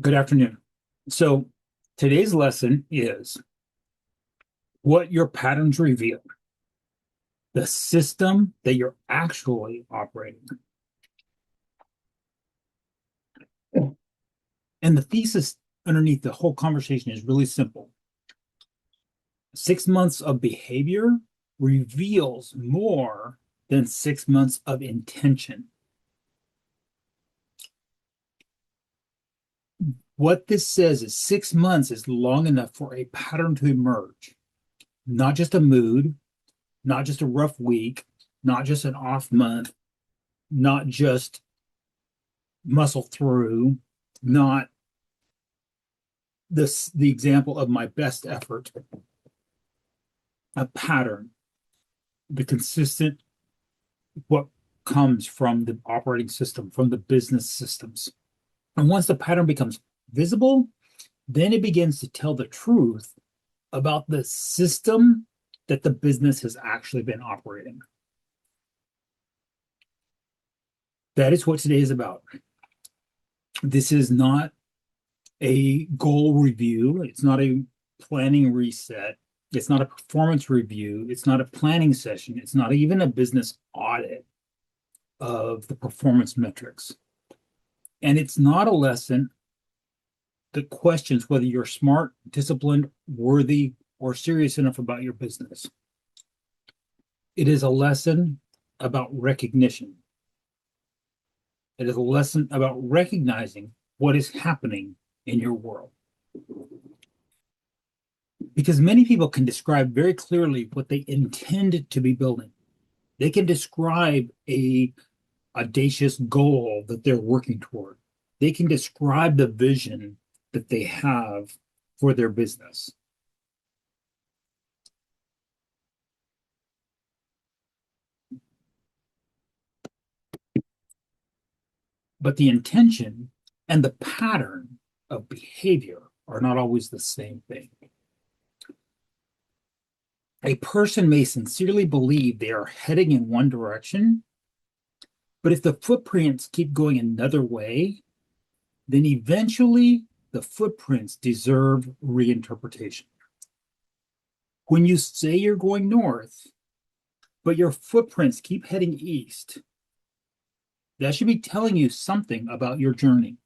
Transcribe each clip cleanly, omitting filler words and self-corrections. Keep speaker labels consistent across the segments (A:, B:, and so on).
A: Good afternoon. So today's lesson is what your patterns reveal, the system that you're actually operating. And the thesis underneath the whole conversation is really simple. 6 months of behavior reveals more than 6 months of intention. What this says is 6 months is long enough for a pattern to emerge, not just a mood, not just a rough week, not just an off month, not just muscle through, not the example of my best effort, a pattern, the consistent what comes from the operating system, from the business systems. And once the pattern becomes visible, then it begins to tell the truth about the system that the business has actually been operating. That is what today is about. This is not a goal review. It's not a planning reset. It's not a performance review. It's not a planning session. It's not even a business audit of the performance metrics. And it's not a lesson that questions whether you're smart, disciplined, worthy, or serious enough about your business. It is a lesson about recognition. It is a lesson about recognizing what is happening in your world. Because many people can describe very clearly what they intend to be building. They can describe a audacious goal that they're working toward. They can describe the vision that they have for their business. But the intention and the pattern of behavior are not always the same thing. A person may sincerely believe they are heading in one direction, but if the footprints keep going another way, then eventually the footprints deserve reinterpretation. When you say you're going north, but your footprints keep heading east, that should be telling you something about your journey.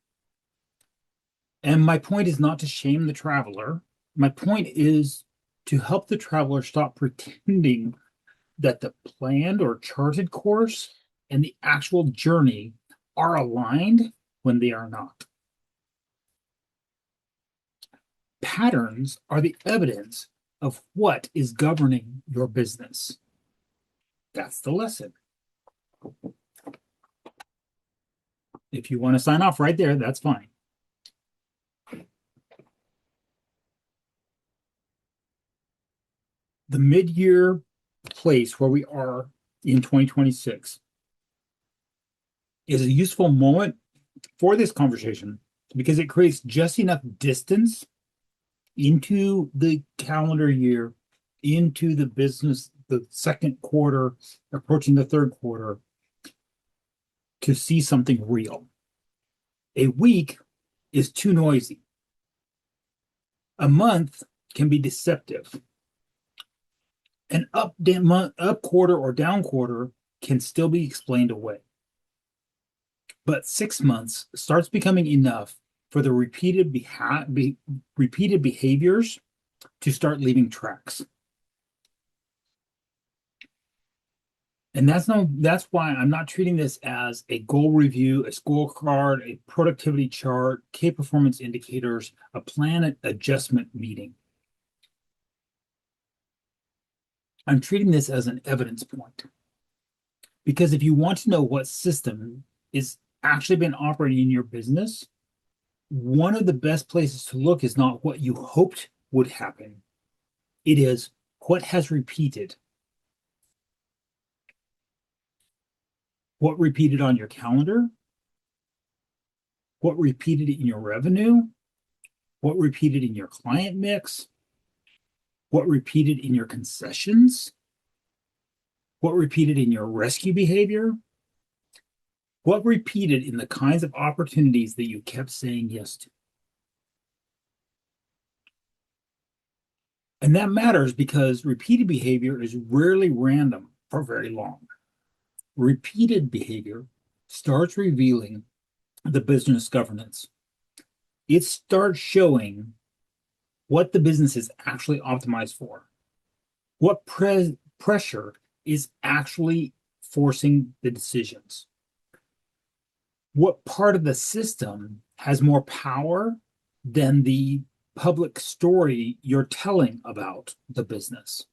A: And my point is not to shame the traveler. My point is to help the traveler stop pretending that the planned or charted course and the actual journey are aligned when they are not. Patterns are the evidence of what is governing your business. That's the lesson. If you want to sign off right there, that's fine. The mid-year place where we are in 2026 is a useful moment for this conversation because it creates just enough distance into the calendar year, into the business, the second quarter, approaching the third quarter, to see something real. A week is too noisy. A month can be deceptive. An up quarter or down quarter can still be explained away. But 6 months starts becoming enough for the repeated behaviors to start leaving tracks. And that's why I'm not treating this as a goal review, a scorecard, a productivity chart, key performance indicators, a plan adjustment meeting. I'm treating this as an evidence point. Because if you want to know what system is actually been operating in your business, one of the best places to look is not what you hoped would happen. It is what has repeated. What repeated on your calendar? What repeated in your revenue? What repeated in your client mix? What repeated in your concessions? What repeated in your rescue behavior? What repeated in the kinds of opportunities that you kept saying yes to? And that matters because repeated behavior is rarely random for very long. Repeated behavior starts revealing the business governance. It starts showing what the business is actually optimized for, what pressure is actually forcing the decisions, what part of the system has more power than the public story you're telling about the business.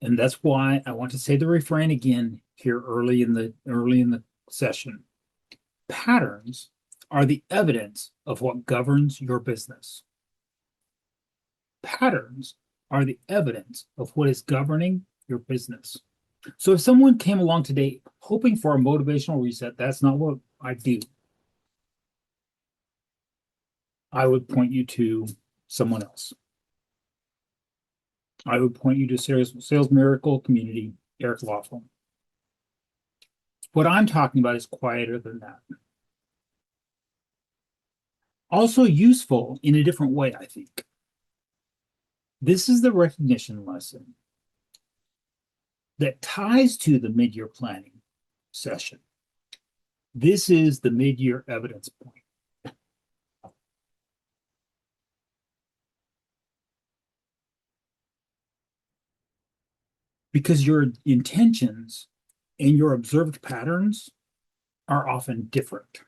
A: And that's why I want to say the refrain again here early in the session. Patterns are the evidence of what governs your business. Patterns are the evidence of what is governing your business. So if someone came along today hoping for a motivational reset, that's not what I do. I would point you to someone else. I would point you to Sales Miracle Community, Eric Laughlin. What I'm talking about is quieter than that. Also useful in a different way, I think. This is the recognition lesson that ties to the mid-year planning session. This is the mid-year evidence point. Because your intentions and your observed patterns are often different.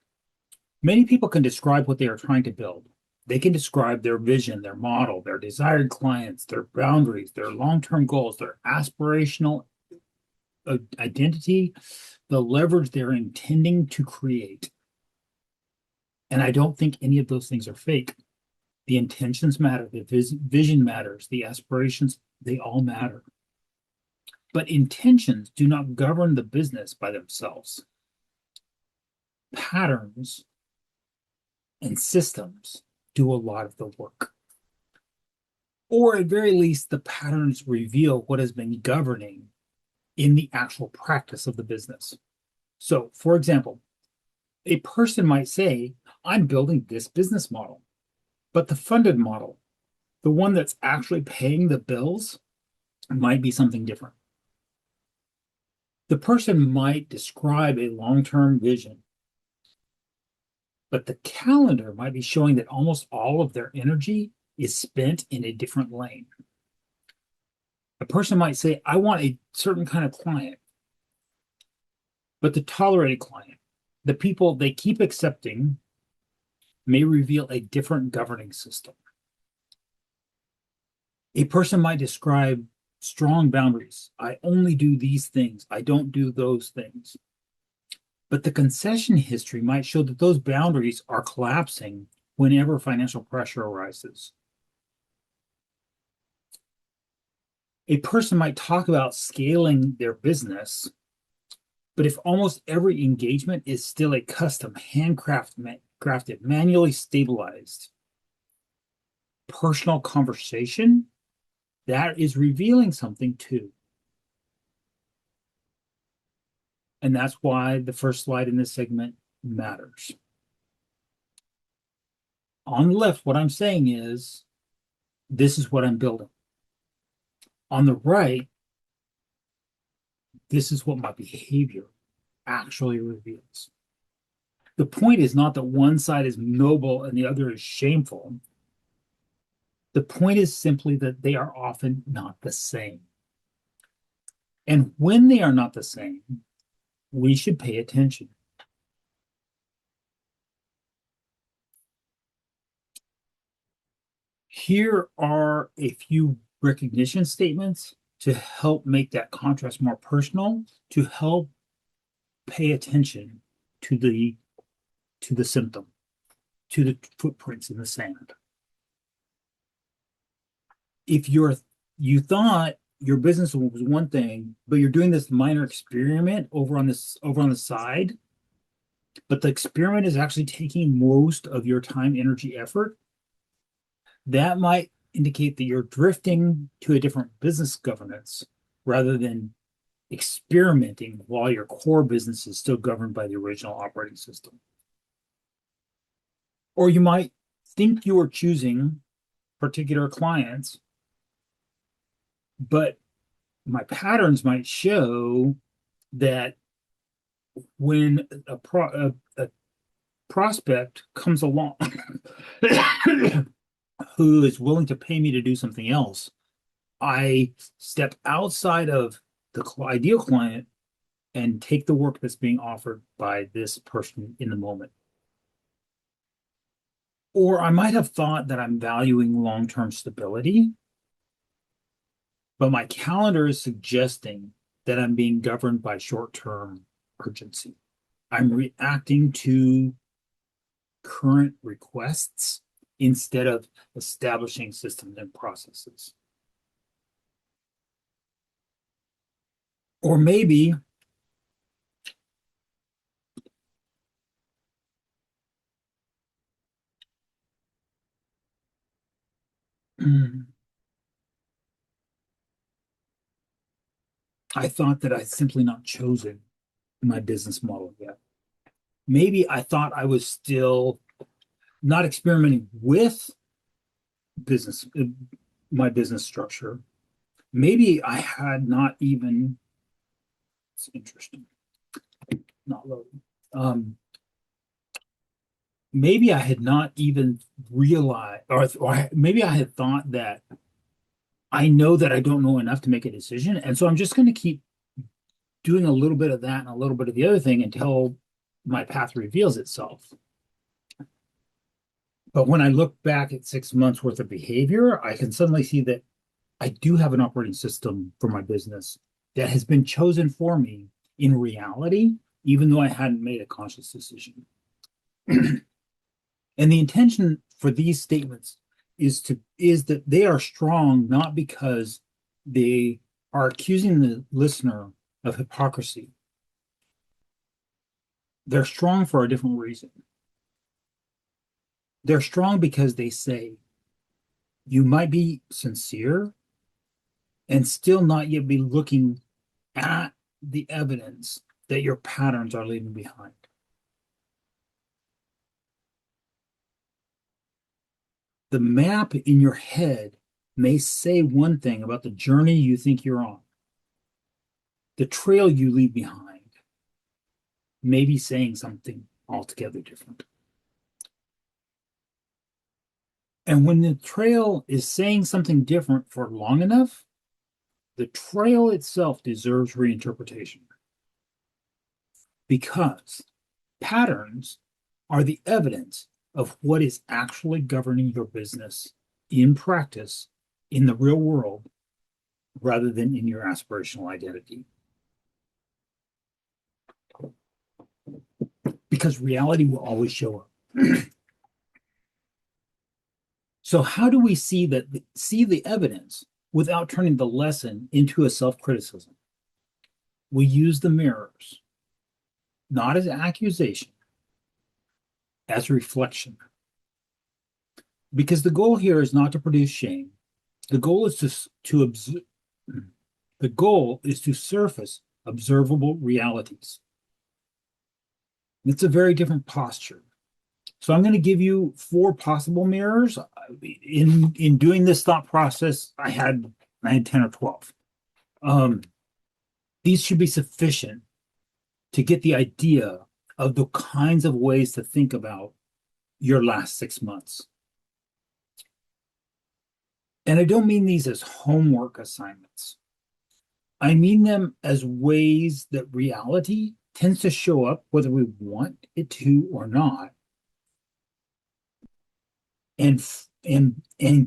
A: Many people can describe what they are trying to build. They can describe their vision, their model, their desired clients, their boundaries, their long-term goals, their aspirational identity, the leverage they're intending to create. And I don't think any of those things are fake. The intentions matter, the vision matters, the aspirations, they all matter. But intentions do not govern the business by themselves. Patterns and systems do a lot of the work. Or at very least, the patterns reveal what has been governing in the actual practice of the business. So, for example, a person might say, I'm building this business model, but the funded model, the one that's actually paying the bills, might be something different. The person might describe a long-term vision, but the calendar might be showing that almost all of their energy is spent in a different lane. A person might say, I want a certain kind of client, but the tolerated client, the people they keep accepting, may reveal a different governing system. A person might describe strong boundaries. I only do these things. I don't do those things. But the concession history might show that those boundaries are collapsing whenever financial pressure arises. A person might talk about scaling their business, but if almost every engagement is still a custom, handcrafted, manually stabilized personal conversation, that is revealing something too. And that's why the first slide in this segment matters. On the left, what I'm saying is, this is what I'm building. On the right, this is what my behavior actually reveals. The point is not that one side is noble and the other is shameful. The point is simply that they are often not the same. And when they are not the same, we should pay attention. Here are a few recognition statements to help make that contrast more personal, to help pay attention to the symptom, to the footprints in the sand. If you thought your business was one thing, but you're doing this minor experiment over on the side, but the experiment is actually taking most of your time, energy, effort, that might indicate that you're drifting to a different business governance rather than experimenting while your core business is still governed by the original operating system. Or you might think you are choosing particular clients, but my patterns might show that when a prospect comes along who is willing to pay me to do something else, I step outside of the ideal client and take the work that's being offered by this person in the moment. Or I might have thought that I'm valuing long-term stability, but my calendar is suggesting that I'm being governed by short-term urgency. I'm reacting to current requests instead of establishing systems and processes. Or maybe I thought that I'd simply not chosen my business model yet. Maybe I thought I was still not experimenting with business, my business structure. Maybe I had not even, it's interesting, not loading. Maybe I had not even realized, or maybe I had thought that I know that I don't know enough to make a decision. And so I'm just going to keep doing a little bit of that and a little bit of the other thing until my path reveals itself. But when I look back at 6 months worth of behavior, I can suddenly see that I do have an operating system for my business that has been chosen for me in reality, even though I hadn't made a conscious decision. And the intention for these statements is that they are strong, not because they are accusing the listener of hypocrisy. They're strong for a different reason. They're strong because they say you might be sincere and still not yet be looking at the evidence that your patterns are leaving behind. The map in your head may say one thing about the journey you think you're on. The trail you leave behind may be saying something altogether different. And when the trail is saying something different for long enough, the trail itself deserves reinterpretation. Because patterns are the evidence of what is actually governing your business in practice, in the real world, rather than in your aspirational identity. Because reality will always show up. So how do we see the evidence without turning the lesson into a self-criticism? We use the mirrors, not as accusation, as reflection. Because the goal here is not to produce shame. The goal is to surface observable realities. It's a very different posture. So I'm going to give you 4 possible mirrors. In doing this thought process, I had 10 or 12. These should be sufficient to get the idea of the kinds of ways to think about your last 6 months. And I don't mean these as homework assignments. I mean them as ways that reality tends to show up, whether we want it to or not, and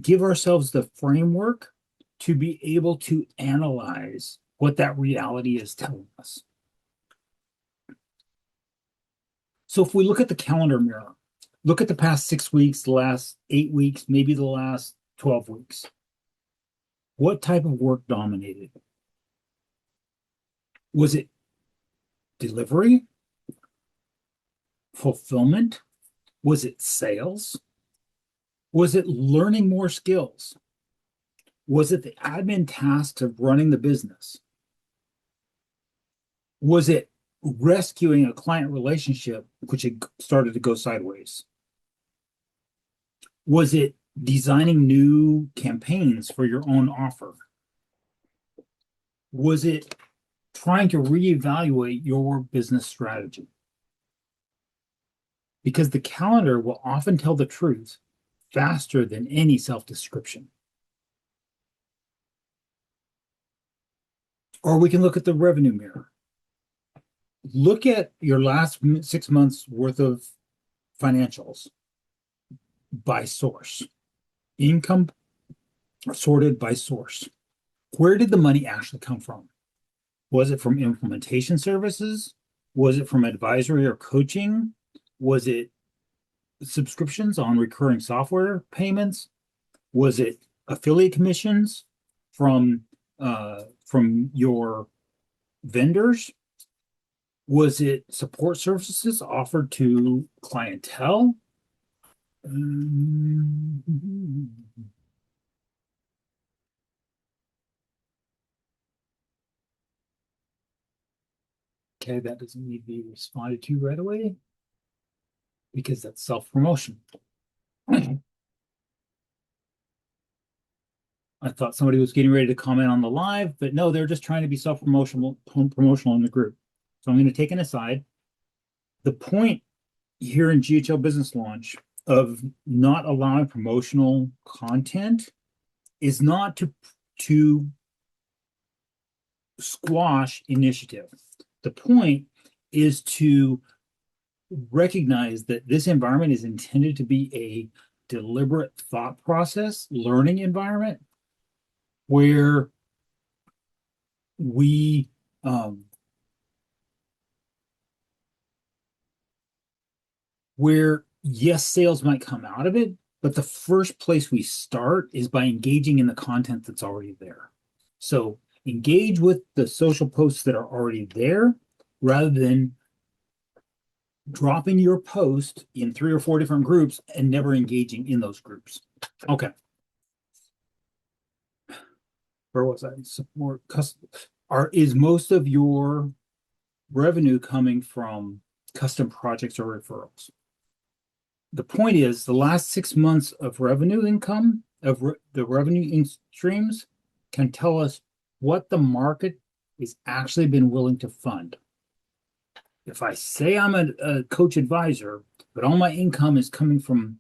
A: give ourselves the framework to be able to analyze what that reality is telling us. So if we look at the calendar mirror, look at the past 6 weeks, the last 8 weeks, maybe the last 12 weeks. What type of work dominated? Was it delivery? Fulfillment? Was it sales? Was it learning more skills? Was it the admin tasks of running the business? Was it rescuing a client relationship which had started to go sideways? Was it designing new campaigns for your own offer? Was it trying to reevaluate your business strategy? Because the calendar will often tell the truth faster than any self-description. Or we can look at the revenue mirror. Look at your last 6 months worth of financials by source, income sorted by source. Where did the money actually come from? Was it from implementation services? Was it from advisory or coaching? Was it subscriptions on recurring software payments? Was it affiliate commissions from your vendors? Was it support services offered to clientele? Okay, that doesn't need to be responded to right away because that's self-promotion. I thought somebody was getting ready to comment on the live, but no, they're just trying to be self-promotional in the group. So I'm going to take an aside. The point here in GHL Business Launch of not allowing promotional content is not to squash initiative. The point is to recognize that this environment is intended to be a deliberate thought process, learning environment where we where yes, sales might come out of it, but the first place we start is by engaging in the content that's already there. So engage with the social posts that are already there rather than dropping your post in 3 or 4 different groups and never engaging in those groups. Okay. Where was I? Support is most of your revenue coming from custom projects or referrals? The point is the last 6 months of revenue income of the revenue streams can tell us what the market has actually been willing to fund. If I say I'm a coach advisor, but all my income is coming from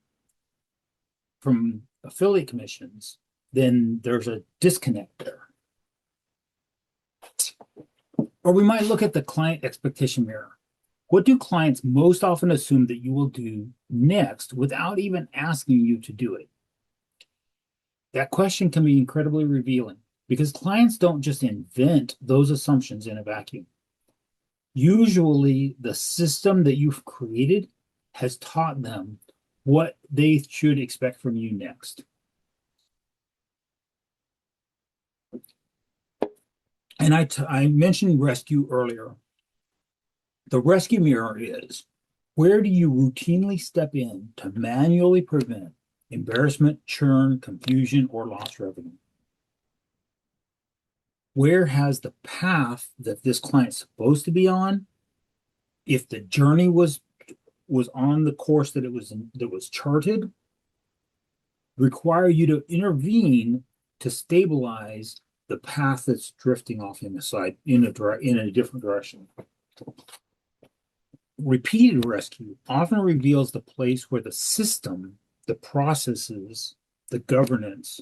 A: affiliate commissions, then there's a disconnect there. Or we might look at the client expectation mirror. What do clients most often assume that you will do next without even asking you to do it? That question can be incredibly revealing because clients don't just invent those assumptions in a vacuum. Usually, the system that you've created has taught them what they should expect from you next. And I mentioned rescue earlier. The rescue mirror is, where do you routinely step in to manually prevent embarrassment, churn, confusion, or lost revenue? Where has the path that this client's supposed to be on, if the journey was on the course that was charted, require you to intervene to stabilize the path that's drifting off in a different direction? Repeated rescue often reveals the place where the system, the processes, the governance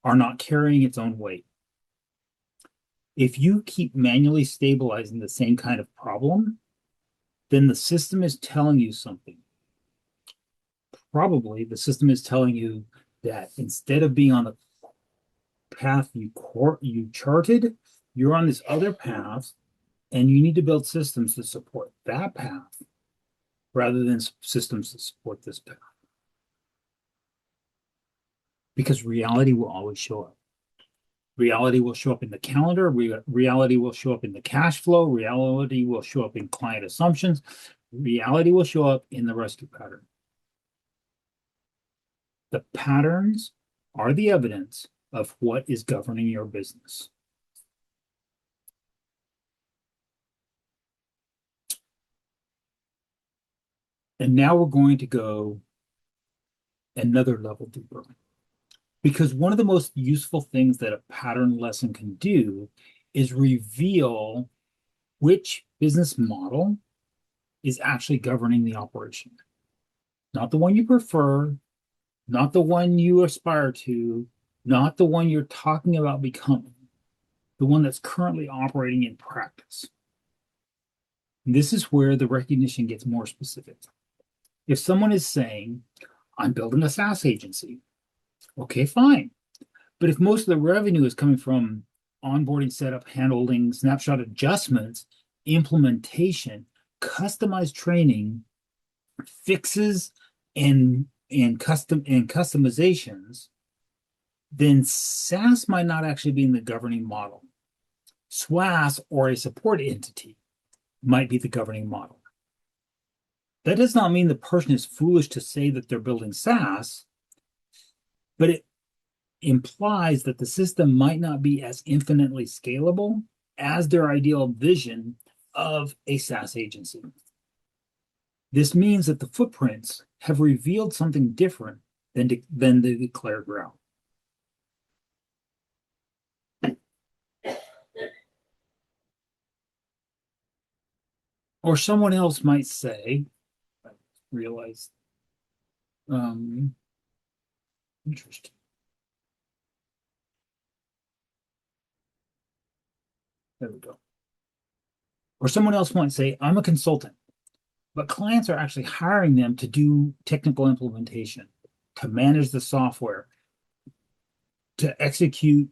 A: are not carrying its own weight. If you keep manually stabilizing the same kind of problem, then the system is telling you something. Probably the system is telling you that instead of being on the path you charted, you're on this other path, and you need to build systems to support that path rather than systems to support this path. Because reality will always show up. Reality will show up in the calendar. Reality will show up in the cash flow. Reality will show up in client assumptions. Reality will show up in the rescue pattern. The patterns are the evidence of what is governing your business. And now we're going to go another level deeper. Because one of the most useful things that a pattern lesson can do is reveal which business model is actually governing the operation. Not the one you prefer, not the one you aspire to, not the one you're talking about becoming, the one that's currently operating in practice. This is where the recognition gets more specific. If someone is saying, I'm building a SaaS agency, okay, fine. But if most of the revenue is coming from onboarding, setup, handling, snapshot adjustments, implementation, customized training, fixes, and customizations, then SaaS might not actually be in the governing model. SWAS, or a support entity, might be the governing model. That does not mean the person is foolish to say that they're building SaaS, but it implies that the system might not be as infinitely scalable as their ideal vision of a SaaS agency. This means that the footprints have revealed something different than the declared route. Or someone else might say, I realize, interesting. There we go. Or someone else might say, I'm a consultant, but clients are actually hiring them to do technical implementation, to manage the software, to execute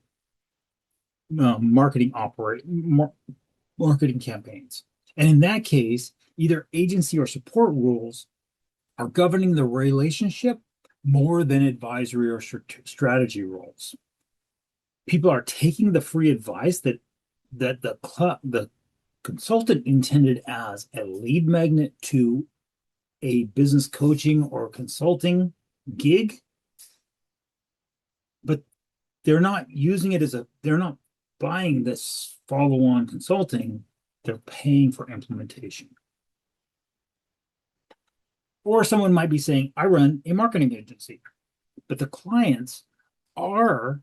A: marketing campaigns. And in that case, either agency or support rules are governing the relationship more than advisory or strategy roles. People are taking the free advice that the consultant intended as a lead magnet to a business coaching or consulting gig, but they're not using it they're not buying this follow-on consulting, they're paying for implementation. Or someone might be saying, I run a marketing agency, but the clients are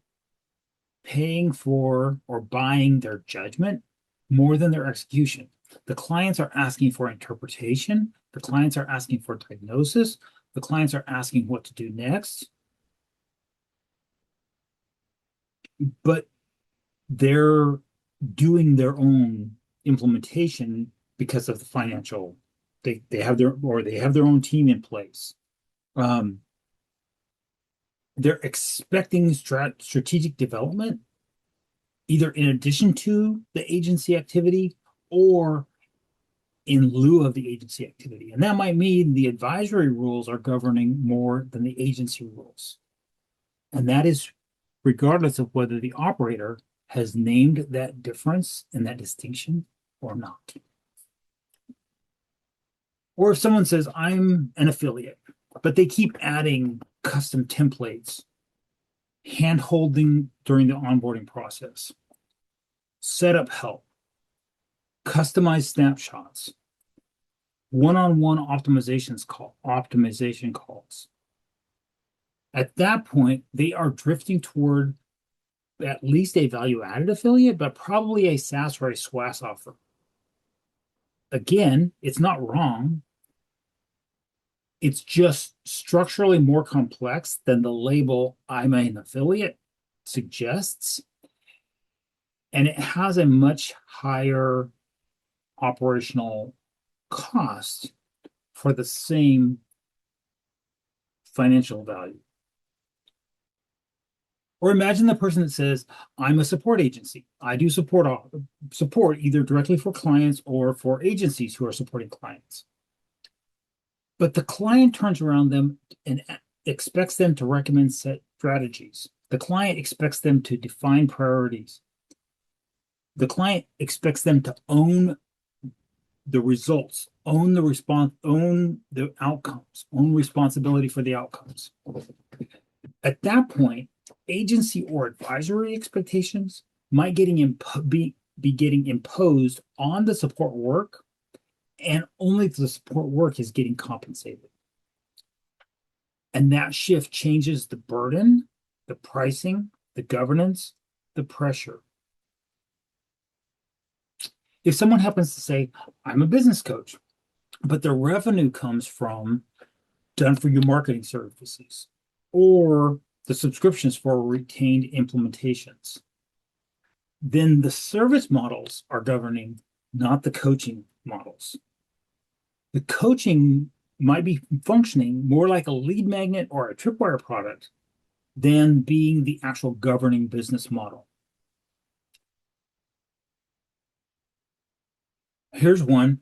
A: paying for or buying their judgment more than their execution. The clients are asking for interpretation. The clients are asking for diagnosis. The clients are asking what to do next. But they're doing their own implementation because of the financial. They have their own team in place. They're expecting strategic development, either in addition to the agency activity or in lieu of the agency activity. And that might mean the advisory rules are governing more than the agency rules. And that is regardless of whether the operator has named that difference and that distinction or not. Or if someone says, I'm an affiliate, but they keep adding custom templates, hand-holding during the onboarding process, setup help, customized snapshots, one-on-one optimization calls. At that point, they are drifting toward at least a value-added affiliate, but probably a SaaS or a SWAS offer. Again, it's not wrong. It's just structurally more complex than the label I'm an affiliate suggests. And it has a much higher operational cost for the same financial value. Or imagine the person that says, I'm a support agency. I do support either directly for clients or for agencies who are supporting clients. But the client turns around them and expects them to recommend set strategies. The client expects them to define priorities. The client expects them to own the results, own the outcomes, own responsibility for the outcomes. At that point, agency or advisory expectations might be getting imposed on the support work, and only the support work is getting compensated. And that shift changes the burden the pricing, the governance, the pressure. If someone happens to say, I'm a business coach, but their revenue comes from done for you marketing services or the subscriptions for retained implementations, then the service models are governing, not the coaching models. The coaching might be functioning more like a lead magnet or a tripwire product than being the actual governing business model. Here's one.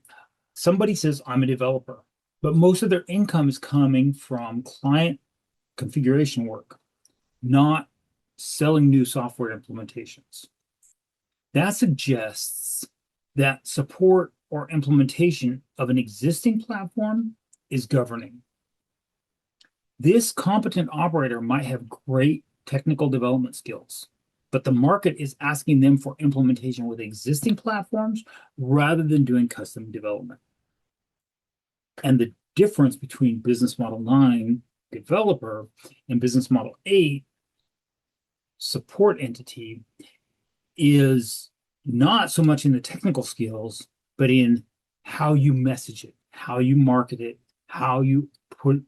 A: Somebody says, I'm a developer, but most of their income is coming from client configuration work, not selling new software implementations. That suggests that support or implementation of an existing platform is governing. This competent operator might have great technical development skills, but the market is asking them for implementation with existing platforms rather than doing custom development. And the difference between business model 9, developer, and business model 8, support entity, is not so much in the technical skills, but in how you message it, how you market it, how you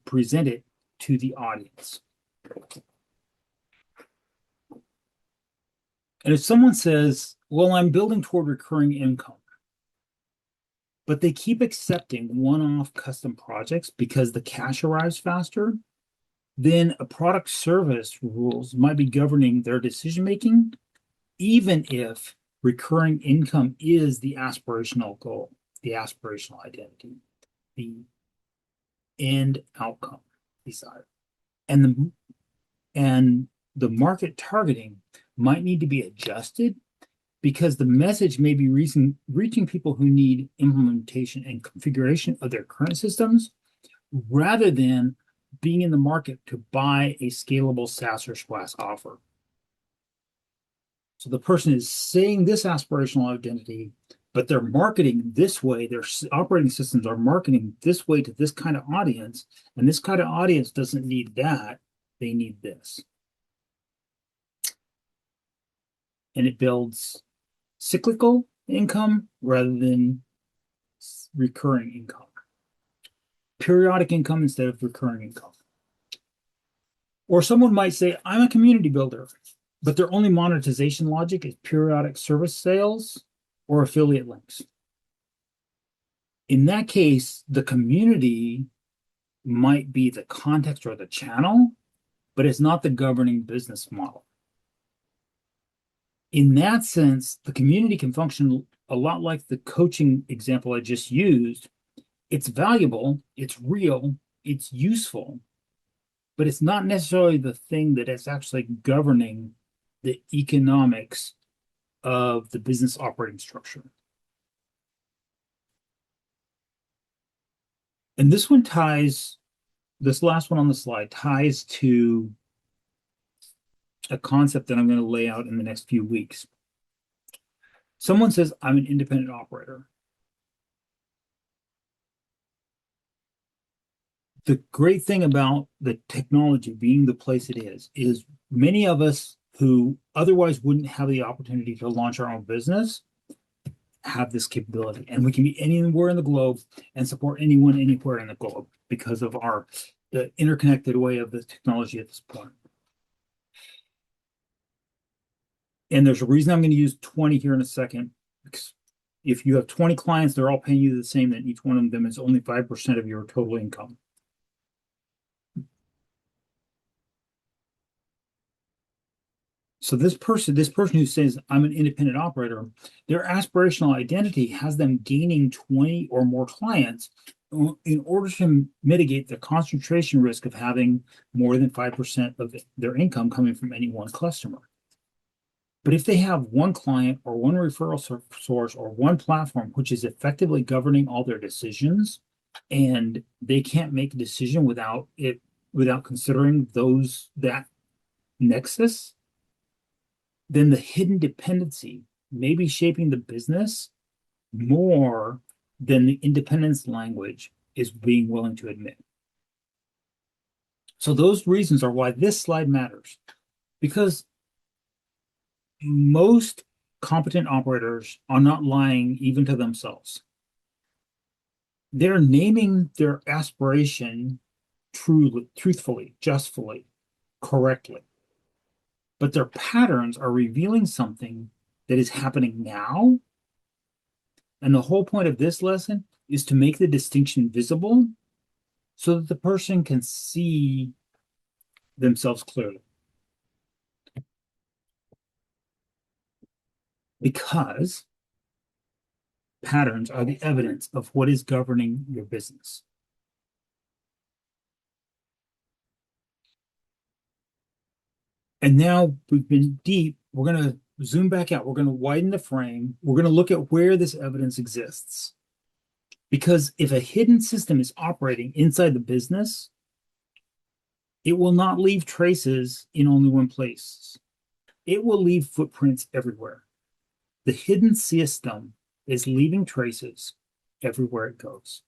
A: present it to the audience. And if someone says, well, I'm building toward recurring income, but they keep accepting one-off custom projects because the cash arrives faster, then a product service rules might be governing their decision-making, even if recurring income is the aspirational goal, the aspirational identity, the end outcome desired. And the market targeting might need to be adjusted because the message may be reaching people who need implementation and configuration of their current systems rather than being in the market to buy a scalable SaaS or SaaS offer. So the person is saying this aspirational identity, but they're marketing this way. Their operating systems are marketing this way to this kind of audience, and this kind of audience doesn't need that. They need this. And it builds cyclical income rather than recurring income. Periodic income instead of recurring income. Or someone might say, I'm a community builder, but their only monetization logic is periodic service sales or affiliate links. In that case, the community might be the context or the channel, but it's not the governing business model. In that sense, the community can function a lot like the coaching example I just used. It's valuable, it's real, it's useful, but it's not necessarily the thing that is actually governing the economics of the business operating structure. And this one ties, this last one on the slide ties to a concept that I'm going to lay out in the next few weeks. Someone says, I'm an independent operator. The great thing about the technology being the place it is many of us who otherwise wouldn't have the opportunity to launch our own business have this capability. And we can be anywhere in the globe and support anyone anywhere in the globe because of the interconnected way of the technology at this point. And there's a reason I'm going to use 20 here in a second. Because if you have 20 clients, they're all paying you the same, then each one of them is only 5% of your total income. So this person who says, I'm an independent operator, their aspirational identity has them gaining 20 or more clients in order to mitigate the concentration risk of having more than 5% of their income coming from any one customer. But if they have one client or one referral source or one platform, which is effectively governing all their decisions, and they can't make a decision without considering that nexus, then the hidden dependency may be shaping the business more than the independence language is being willing to admit. So those reasons are why this slide matters. Because most competent operators are not lying even to themselves. They're naming their aspiration truthfully, justfully, correctly. But their patterns are revealing something that is happening now. And the whole point of this lesson is to make the distinction visible so that the person can see themselves clearly. Because patterns are the evidence of what is governing your business. And now we've been deep. We're going to zoom back out. We're going to widen the frame. We're going to look at where this evidence exists. Because if a hidden system is operating inside the business, it will not leave traces in only one place. It will leave footprints everywhere. The hidden system is leaving traces everywhere it goes.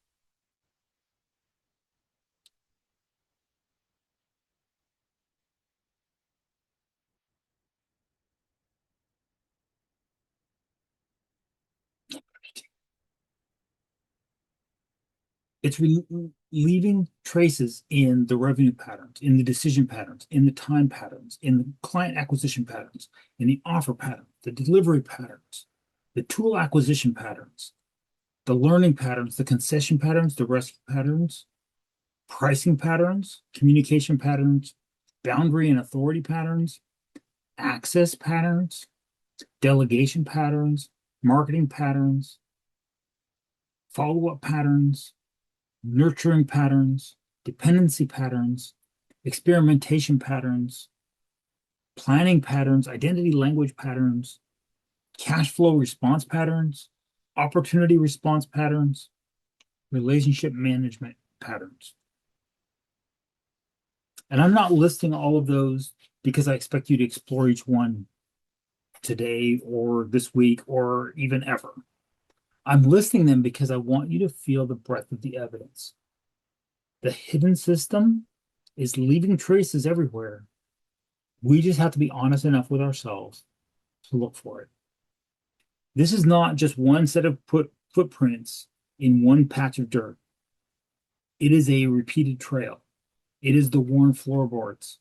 A: It's leaving traces in the revenue patterns, in the decision patterns, in the time patterns, in the client acquisition patterns, in the offer pattern, the delivery patterns, the tool acquisition patterns, the learning patterns, the concession patterns, the rescue patterns, pricing patterns, communication patterns, boundary and authority patterns, access patterns, delegation patterns, marketing patterns, follow-up patterns, nurturing patterns, dependency patterns, experimentation patterns, planning patterns, identity language patterns, cash flow response patterns, opportunity response patterns, relationship management patterns. And I'm not listing all of those because I expect you to explore each one today or this week or even ever. I'm listing them because I want you to feel the breadth of the evidence. The hidden system is leaving traces everywhere. We just have to be honest enough with ourselves to look for it. This is not just one set of footprints in one patch of dirt. It is a repeated trail. It is the worn floorboards.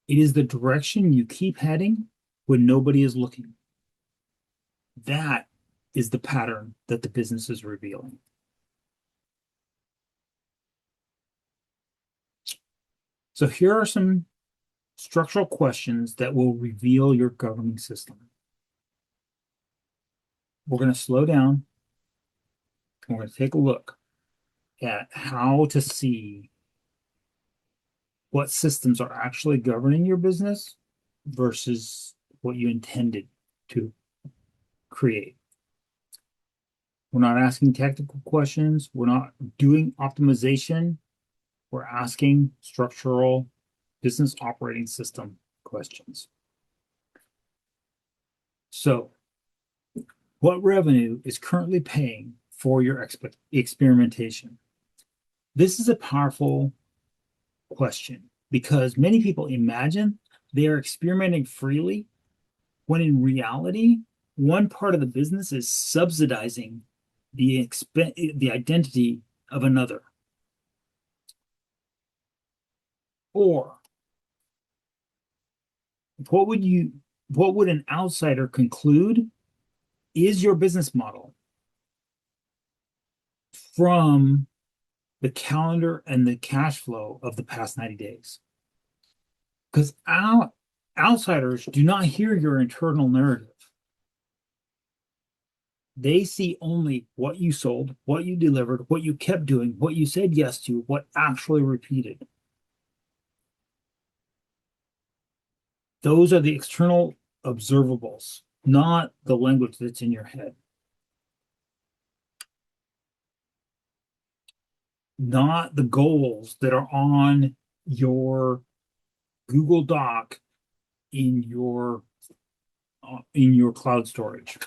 A: It is the direction you keep heading when nobody is looking. That is the pattern that the business is revealing. So here are some structural questions that will reveal your governing system. We're going to slow down. We're going to take a look at how to see what systems are actually governing your business versus what you intended to create. We're not asking technical questions. We're not doing optimization. We're asking structural business operating system questions. So, what revenue is currently paying for your experimentation? This is a powerful question because many people imagine they are experimenting freely when in reality, one part of the business is subsidizing the identity of another. Or what would an outsider conclude is your business model from the calendar and the cash flow of the past 90 days? Because outsiders do not hear your internal narrative. They see only what you sold, what you delivered, what you kept doing, what you said yes to, what actually repeated. Those are the external observables, not the language that's in your head. Not the goals that are on your Google Doc in your cloud storage.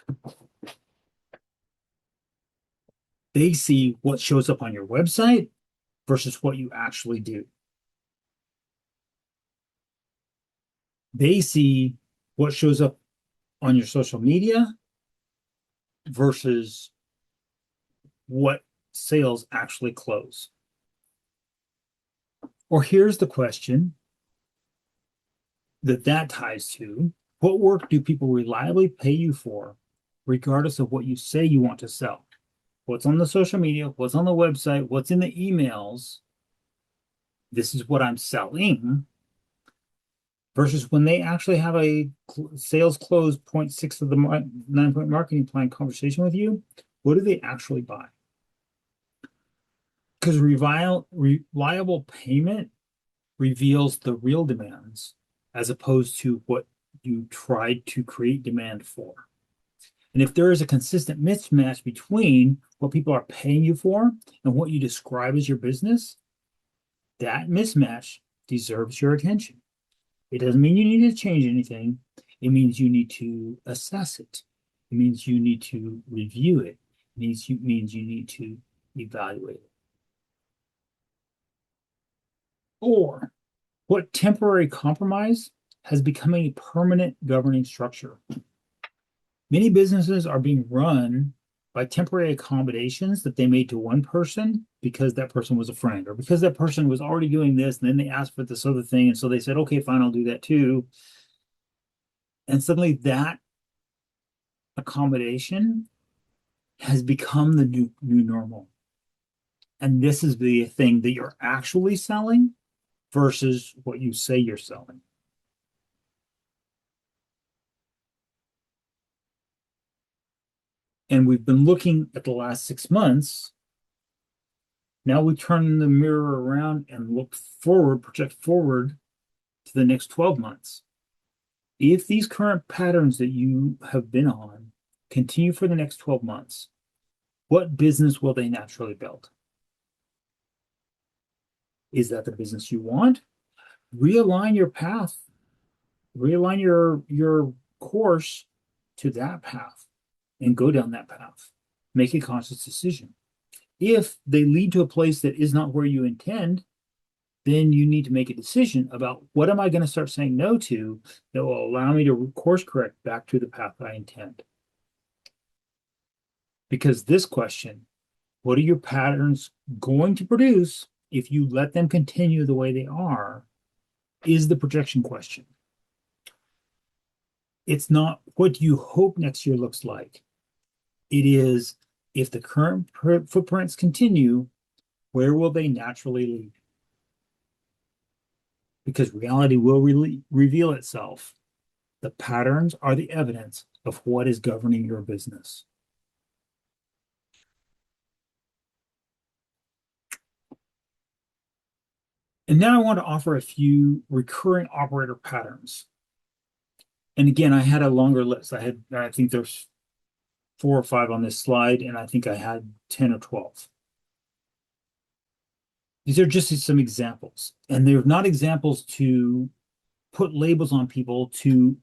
A: They see what shows up on your website versus what you actually do. They see what shows up on your social media versus what sales actually close. Or here's the question that ties to: what work do people reliably pay you for, regardless of what you say you want to sell? What's on the social media, what's on the website, what's in the emails? This is what I'm selling. Versus when they actually have a sales close 0.6 of the 9-point marketing plan conversation with you, what do they actually buy? Because reliable payment reveals the real demands as opposed to what you tried to create demand for. And if there is a consistent mismatch between what people are paying you for and what you describe as your business, that mismatch deserves your attention. It doesn't mean you need to change anything. It means you need to assess it. It means you need to review it. It means you need to evaluate it. Or what temporary compromise has become a permanent governing structure. Many businesses are being run by temporary accommodations that they made to one person because that person was a friend, or because that person was already doing this and then they asked for this other thing. And so they said, okay, fine, I'll do that too. And suddenly that accommodation has become the new normal. And this is the thing that you're actually selling versus what you say you're selling. And we've been looking at the last 6 months. Now we turn the mirror around and look forward, project forward to the next 12 months. If these current patterns that you have been on continue for the next 12 months, what business will they naturally build? Is that the business you want? Realign your path, realign your course to that path and go down that path. Make a conscious decision. If they lead to a place that is not where you intend, then you need to make a decision about what am I going to start saying no to that will allow me to course correct back to the path I intend. Because this question, what are your patterns going to produce if you let them continue the way they are, is the projection question. It's not what you hope next year looks like. It is, if the current footprints continue, where will they naturally lead? Because reality will reveal itself. The patterns are the evidence of what is governing your business. And now I want to offer a few recurring operator patterns. And again, I had a longer list. I think there's 4 or 5 on this slide, and I think I had 10 or 12. These are just some examples, and they're not examples to put labels on people, to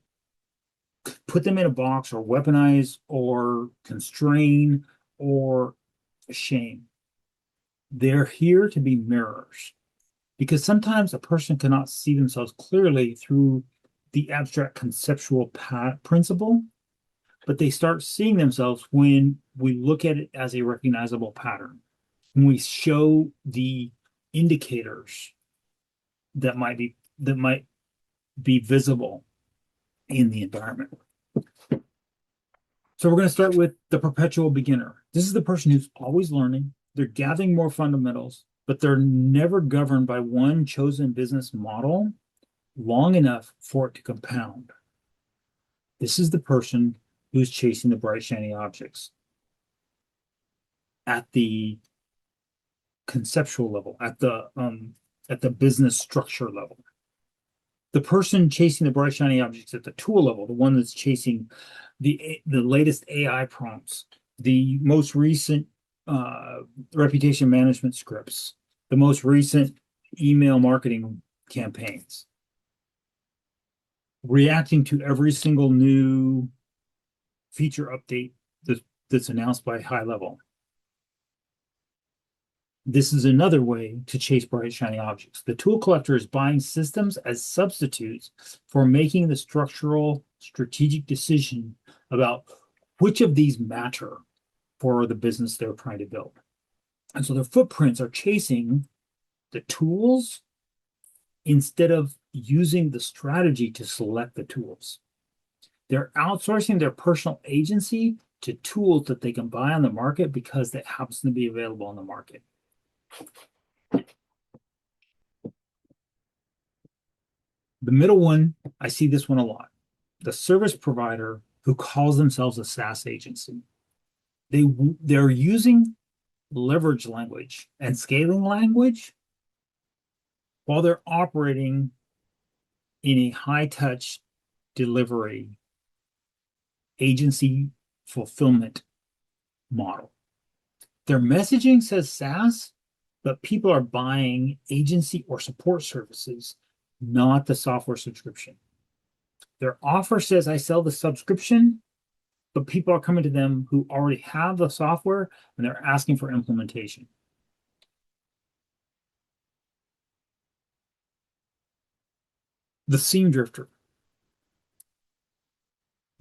A: put them in a box or weaponize or constrain or shame. They're here to be mirrors, because sometimes a person cannot see themselves clearly through the abstract conceptual principle, but they start seeing themselves when we look at it as a recognizable pattern, when we show the indicators that might be visible in the environment. So we're going to start with the perpetual beginner. This is the person who's always learning. They're gathering more fundamentals, but they're never governed by one chosen business model long enough for it to compound. This is the person who's chasing the bright, shiny objects at the conceptual level, at the business structure level. The person chasing the bright, shiny objects at the tool level, the one that's chasing the latest AI prompts, the most recent reputation management scripts, the most recent email marketing campaigns, reacting to every single new feature update that's announced by HighLevel. This is another way to chase bright, shiny objects. The tool collector is buying systems as substitutes for making the structural, strategic decision about which of these matter for the business they're trying to build. And so their footprints are chasing the tools instead of using the strategy to select the tools. They're outsourcing their personal agency to tools that they can buy on the market because that happens to be available on the market. The middle one, I see this one a lot. The service provider who calls themselves a SaaS agency. They're using leverage language and scaling language while they're operating in a high-touch delivery agency fulfillment model. Their messaging says SaaS, but people are buying agency or support services, not the software subscription. Their offer says I sell the subscription, but people are coming to them who already have the software and they're asking for implementation. The seam drifter.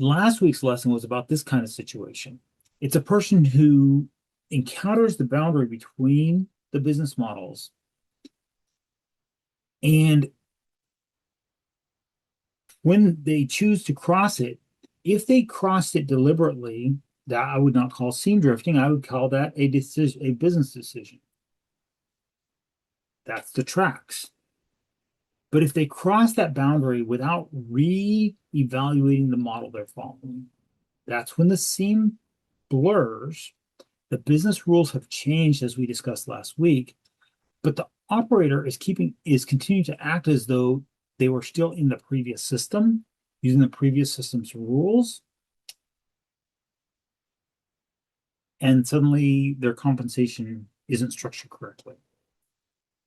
A: Last week's lesson was about this kind of situation. It's a person who encounters the boundary between the business models, and when they choose to cross it, if they crossed it deliberately, that I would not call seam drifting. I would call that a decision, a business decision. That's the tracks. But if they cross that boundary without re-evaluating the model they're following, that's when the seam blurs. The business rules have changed, as we discussed last week, but the operator is continuing to act as though they were still in the previous system, using the previous system's rules, and suddenly their compensation isn't structured correctly.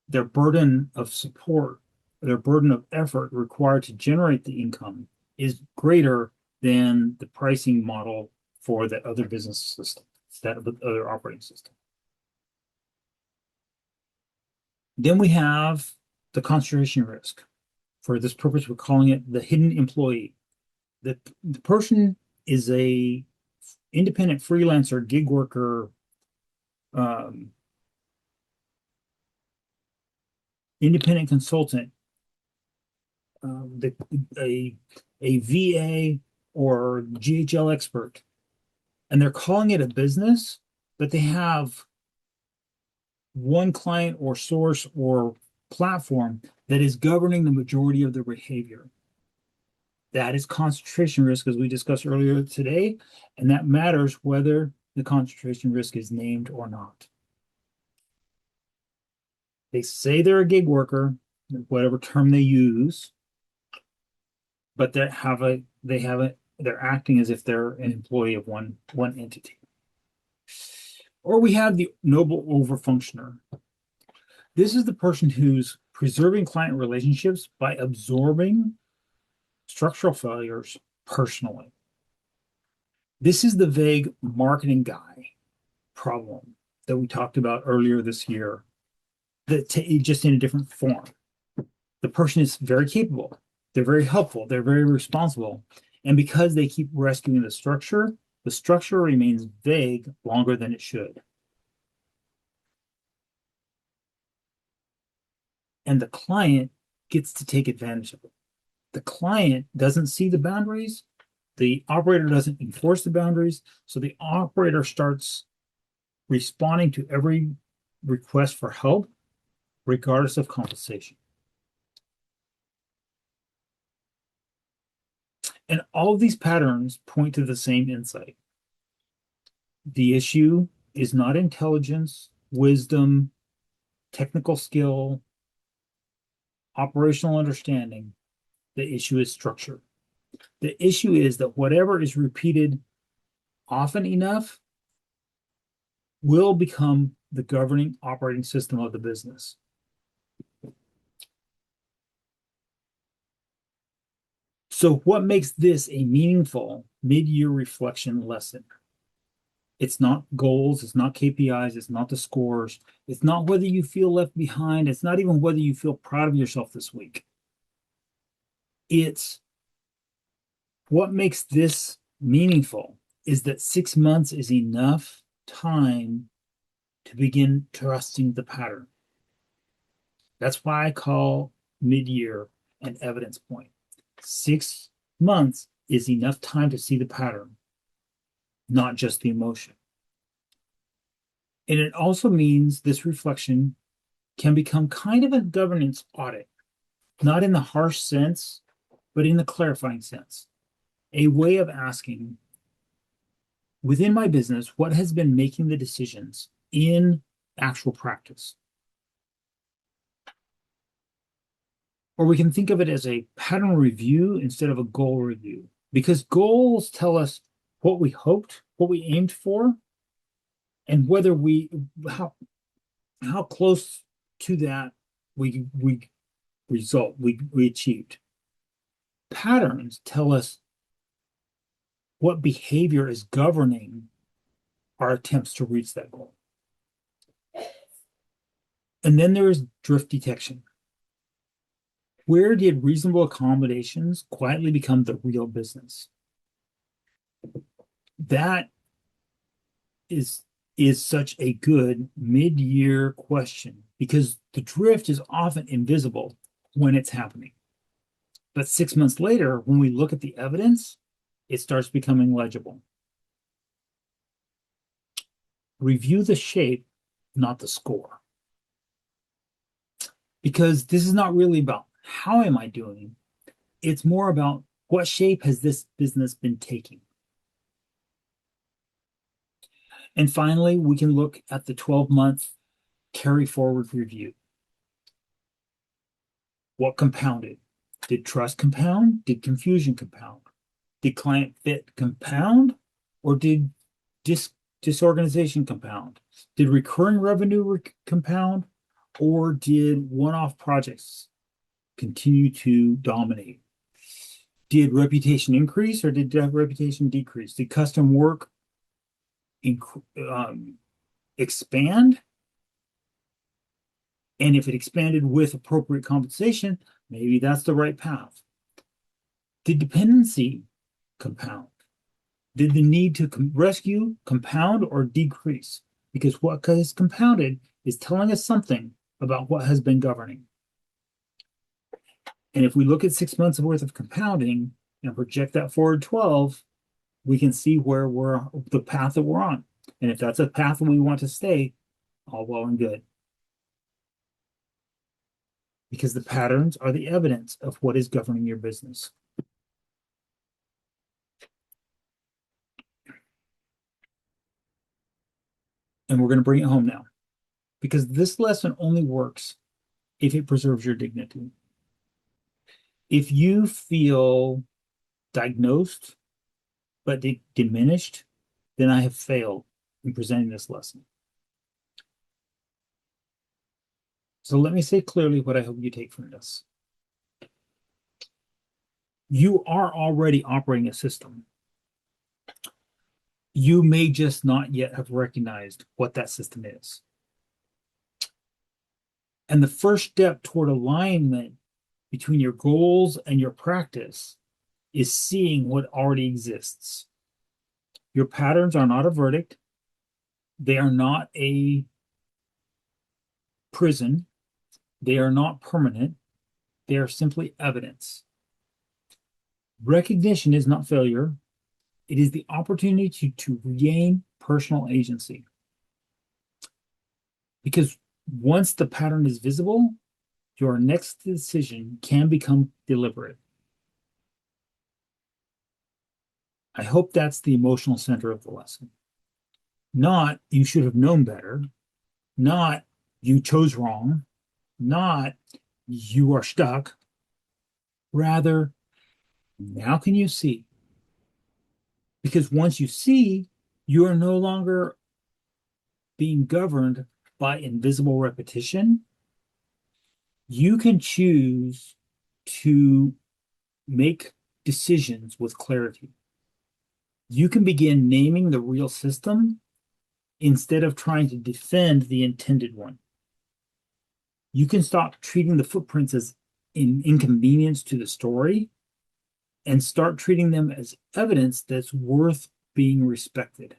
A: Their burden of support, their burden of effort required to generate the income is greater than the pricing model for that other business system, that other operating system. Then we have the concentration risk. For this purpose, we're calling it the hidden employee. The person is a independent freelancer, gig worker, independent consultant, a VA or GHL expert, and they're calling it a business, but they have one client or source or platform that is governing the majority of their behavior. That is concentration risk, as we discussed earlier today, and that matters whether the concentration risk is named or not. They say they're a gig worker, whatever term they use, but they're acting as if they're an employee of one entity. Or we have the noble overfunctioner. This is the person who's preserving client relationships by absorbing structural failures personally. This is the vague marketing guy problem that we talked about earlier this year, just in a different form. The person is very capable. They're very helpful. They're very responsible. And because they keep rescuing the structure remains vague longer than it should. And the client gets to take advantage of it. The client doesn't see the boundaries. The operator doesn't enforce the boundaries. So the operator starts responding to every request for help, regardless of compensation. And all of these patterns point to the same insight. The issue is not intelligence, wisdom, technical skill, operational understanding. The issue is structure. The issue is that whatever is repeated often enough will become the governing operating system of the business. So what makes this a meaningful mid-year reflection lesson? It's not goals, it's not KPIs, it's not the scores, it's not whether you feel left behind, it's not even whether you feel proud of yourself this week. It's what makes this meaningful is that 6 months is enough time to begin trusting the pattern. That's why I call mid-year an evidence point. 6 months is enough time to see the pattern, not just the emotion. And it also means this reflection can become kind of a governance audit, not in the harsh sense, but in the clarifying sense. A way of asking, within my business, what has been making the decisions in actual practice? Or we can think of it as a pattern review instead of a goal review, because goals tell us what we hoped, what we aimed for, and whether how close to that we achieved. Patterns tell us what behavior is governing our attempts to reach that goal. And then there is drift detection. Where did reasonable accommodations quietly become the real business? That is such a good mid-year question, because the drift is often invisible when it's happening. But 6 months later, when we look at the evidence, it starts becoming legible. Review the shape, not the score. Because this is not really about how am I doing? It's more about what shape has this business been taking? And finally, we can look at the 12-month carry forward review. What compounded? Did trust compound? Did confusion compound? Did client fit compound? Or did disorganization compound? Did recurring revenue compound? Or did one-off projects continue to dominate? Did reputation increase or did reputation decrease? Did custom work expand? And if it expanded with appropriate compensation, maybe that's the right path. Did dependency compound? Did the need to rescue compound or decrease? Because what is compounded is telling us something about what has been governing. And if we look at 6 months worth of compounding and project that forward 12, we can see where the path that we're on. And if that's a path that we want to stay, all well and good. Because the patterns are the evidence of what is governing your business. And we're going to bring it home now, because this lesson only works if it preserves your dignity. If you feel diagnosed but diminished, then I have failed in presenting this lesson. So let me say clearly what I hope you take from this. You are already operating a system. You may just not yet have recognized what that system is. And the first step toward alignment between your goals and your practice is seeing what already exists. Your patterns are not a verdict. They are not a prison. They are not permanent. They are simply evidence. Recognition is not failure. It is the opportunity to regain personal agency. Because once the pattern is visible, your next decision can become deliberate. I hope that's the emotional center of the lesson. Not you should have known better, not you chose wrong, not you are stuck. Rather, now can you see? Because once you see, you are no longer being governed by invisible repetition. You can choose to make decisions with clarity. You can begin naming the real system instead of trying to defend the intended one. You can stop treating the footprints as an inconvenience to the story and start treating them as evidence that's worth being respected.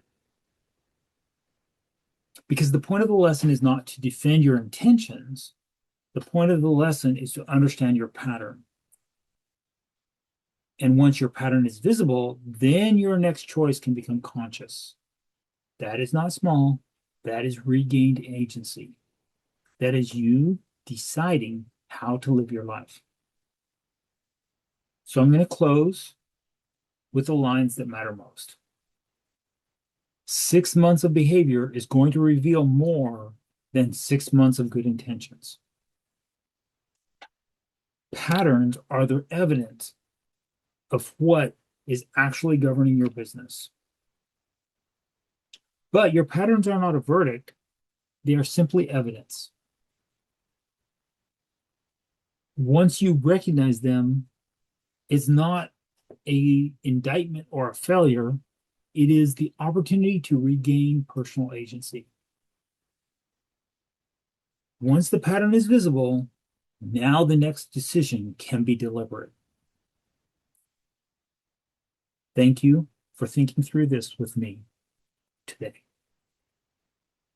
A: Because the point of the lesson is not to defend your intentions. The point of the lesson is to understand your pattern. And once your pattern is visible, then your next choice can become conscious. That is not small. That is regained agency. That is you deciding how to live your life. So I'm going to close with the lines that matter most. 6 months of behavior is going to reveal more than 6 months of good intentions. Patterns are the evidence of what is actually governing your business. But your patterns are not a verdict. They are simply evidence. Once you recognize them, it's not an indictment or a failure. It is the opportunity to regain personal agency. Once the pattern is visible, now the next decision can be deliberate. Thank you for thinking through this with me today.